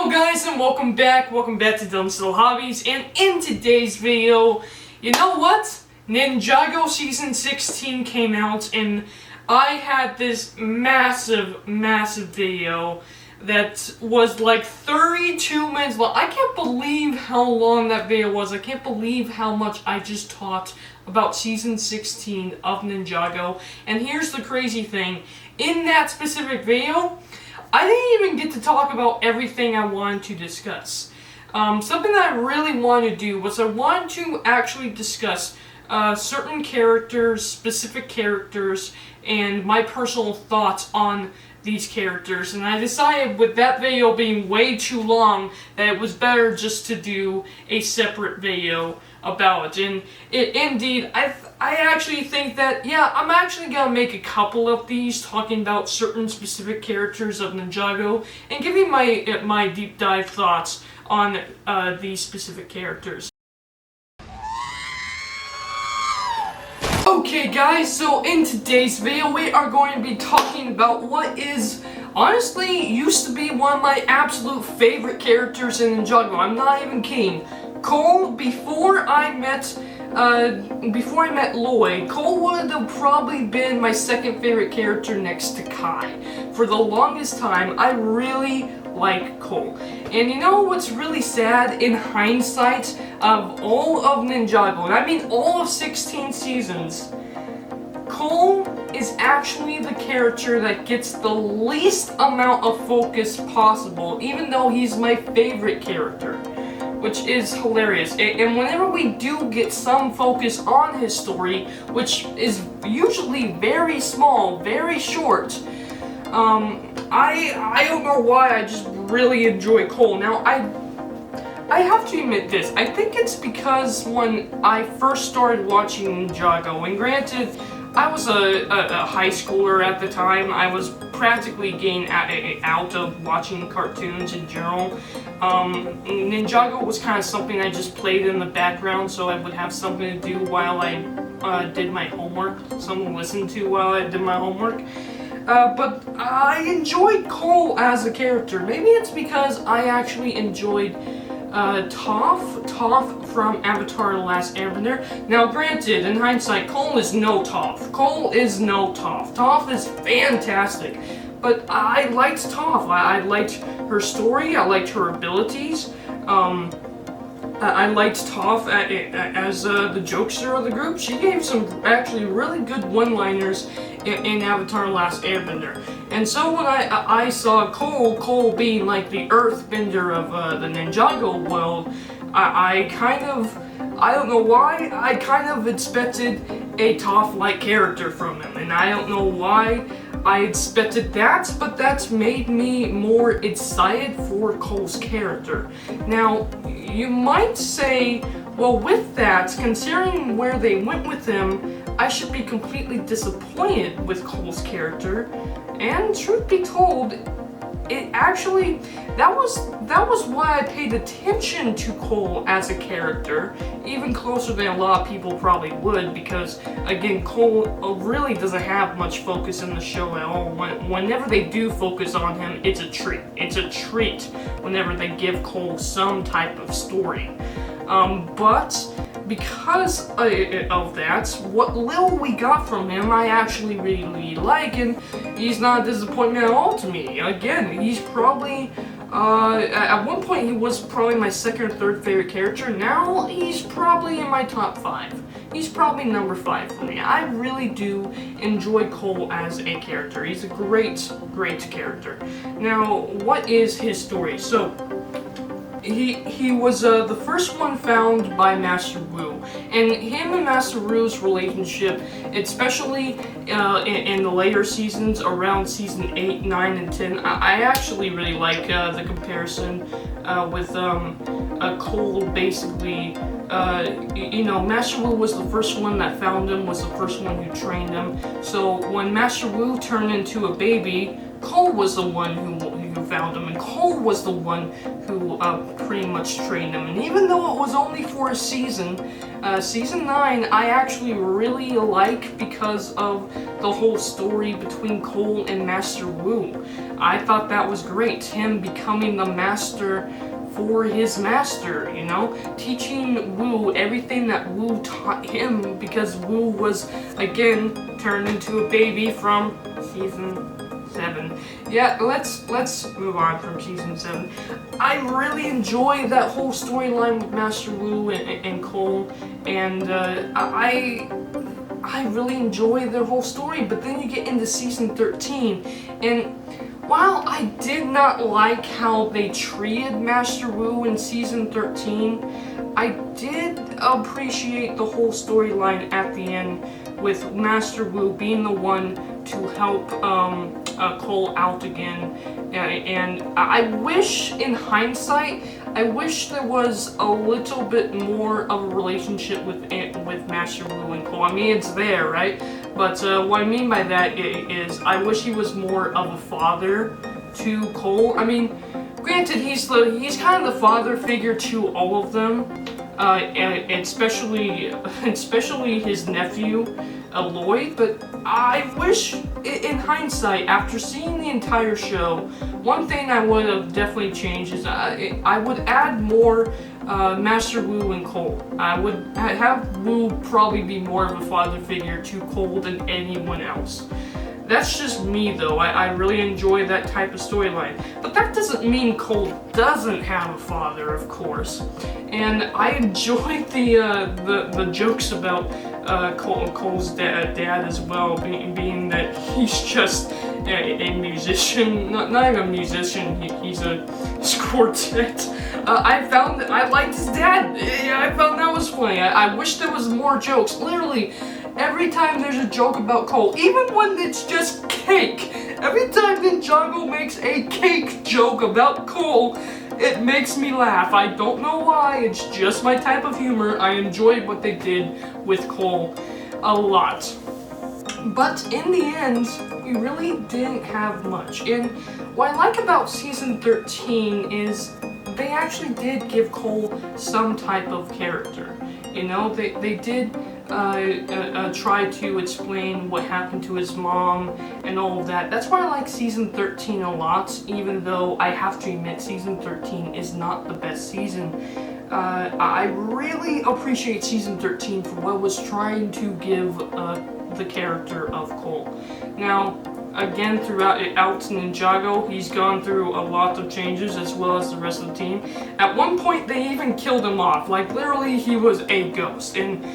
Hello guys and welcome back to Dumb Still Hobbies, and in today's video, you know what? Ninjago Season 16 came out and I had this massive video that was like 32 minutes long. I can't believe how long that video was. I can't believe how much I just talked about Season 16 of Ninjago. And here's the crazy thing. In that specific video, I didn't even get to talk about everything I wanted to discuss. Something that I really wanted to do was I wanted to actually discuss certain characters, specific characters, and my personal thoughts on these characters. And I decided with that video being way too long that it was better just to do a separate video about it. And indeed, I actually think that, yeah, I'm actually gonna make a couple of these talking about certain specific characters of Ninjago and giving my deep dive thoughts on these specific characters. Okay guys, so in today's video we are going to be talking about what is honestly used to be one of my absolute favorite characters in Ninjago. I'm not even kidding. Cole, before I met Lloyd, Cole would have probably been my second favorite character next to Kai. For the longest time, I really like Cole. And you know what's really sad in hindsight of all of Ninjago, and I mean all of 16 seasons, Cole is actually the character that gets the least amount of focus possible, even though he's my favorite character, which is hilarious. And whenever we do get some focus on his story, which is usually very small, very short, I don't know why, I just really enjoy Cole. Now, I have to admit this. I think it's because when I first started watching Ninjago, and granted, I was a high schooler at the time. I was practically getting out of watching cartoons in general. Ninjago was kind of something I just played in the background, so I would have something to do while I did my homework, something to listen to while I did my homework. But I enjoyed Cole as a character. Maybe it's because I actually enjoyed Toph from Avatar: The Last Airbender. Now, granted, in hindsight, Cole is no Toph. Cole is no Toph. Toph is fantastic, but I liked Toph. I liked her story. I liked her abilities. I liked Toph as the jokester of the group. She gave some actually really good one-liners in Avatar: The Last Airbender. And so when I saw Cole being like the earthbender of the Ninjago world, I don't know why, I kind of expected a Toph-like character from him. And I don't know why I expected that, but that's made me more excited for Cole's character. Now, you might say, well, with that, considering where they went with him, I should be completely disappointed with Cole's character. And truth be told, it actually, that was why I paid attention to Cole as a character, even closer than a lot of people probably would, because again, Cole really doesn't have much focus in the show at all. Whenever they do focus on him, it's a treat. It's a treat whenever they give Cole some type of story. But because of that, what little we got from him, I actually really like, and he's not a disappointment at all to me. Again, he's probably, at one point he was probably my second or third favorite character. Now he's probably in my top 5. He's probably number 5 for me. I really do enjoy Cole as a character. He's a great character. Now, what is his story? So, he was the first one found by Master Wu, and him and Master Wu's relationship, especially in the later seasons, around season 8, 9, and 10, I actually really like the comparison with Cole. Basically, you know, Master Wu was the first one that found him, was the first one who trained him. So when Master Wu turned into a baby, Cole was the one who found him, and Cole was the one who pretty much trained him. And even though it was only for a season, season 9 I actually really like because of the whole story between Cole and Master Wu. I thought that was great. Him becoming the master for his master, you know, teaching Wu everything that Wu taught him, because Wu was again turned into a baby from season 7. Yeah, let's move on from season 7. I really enjoy that whole storyline with Master Wu and Cole, and I really enjoy their whole story. But then you get into season 13, and while I did not like how they treated Master Wu in season 13, I did appreciate the whole storyline at the end with Master Wu being the one to help Cole out again. And I wish, in hindsight, I wish there was a little bit more of a relationship with Master Wu and Cole. I mean, it's there, right? But what I mean by that is I wish he was more of a father to Cole. I mean, granted, he's kind of the father figure to all of them, and especially his nephew, Lloyd. But I wish, in hindsight, after seeing the entire show, one thing I would have definitely changed is I would add more Master Wu and Cole. I would have Wu probably be more of a father figure to Cole than anyone else. That's just me, though. I really enjoy that type of storyline. But that doesn't mean Cole doesn't have a father, of course. And I enjoyed the jokes about Cole's dad as well, being that he's just a musician, not even a musician. He's a quartet. I liked his dad. Yeah, I found that was funny. I wish there was more jokes. Literally, every time there's a joke about Cole, even when it's just cake, every time Ninjago makes a cake joke about Cole, it makes me laugh. I don't know why, it's just my type of humor. I enjoyed what they did with Cole a lot. But in the end, we really didn't have much. And what I like about season 13 is they actually did give Cole some type of character. You know, they did try to explain what happened to his mom and all of that. That's why I like season 13 a lot, even though I have to admit season 13 is not the best season. I really appreciate season 13 for what it was trying to give the character of Cole. Now, again, throughout Ninjago, he's gone through a lot of changes, as well as the rest of the team. At one point, they even killed him off. Like, literally, he was a ghost. And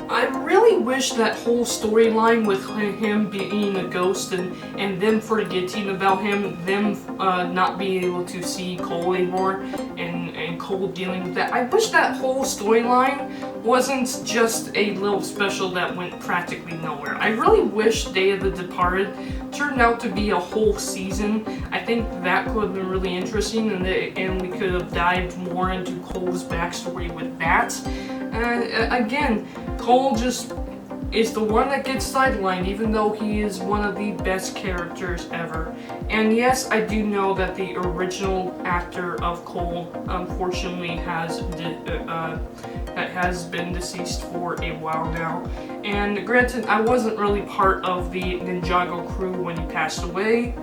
I really wish that whole storyline with him being a ghost and them forgetting about him, them not being able to see Cole anymore, and Cole dealing with that. I wish that whole storyline wasn't just a little special that went practically nowhere. I really wish Day of the Departed turned out to be a whole season. I think that could have been really interesting, and we could have dived more into Cole's backstory with that. Again, Cole just is the one that gets sidelined, even though he is one of the best characters ever. And yes, I do know that the original actor of Cole, unfortunately, has been deceased for a while now. And granted, I wasn't really part of the Ninjago crew when he passed away,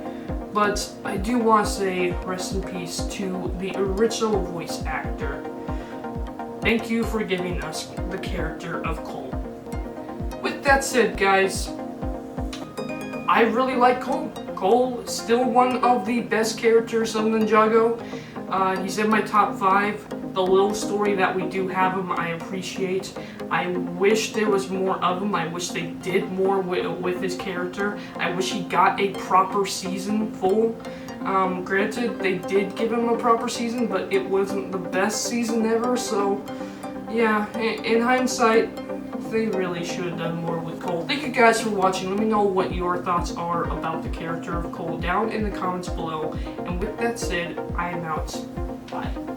but I do want to say rest in peace to the original voice actor. Thank you for giving us the character of Cole. With that said, guys, I really like Cole. Cole is still one of the best characters of Ninjago. He's in my top 5. The little story that we do have him, I appreciate. I wish there was more of him. I wish they did more with his character. I wish he got a proper season full. Granted, they did give him a proper season, but it wasn't the best season ever, so yeah, in hindsight, they really should have done more with Cole. Thank you guys for watching. Let me know what your thoughts are about the character of Cole down in the comments below. And with that said, I am out. Bye.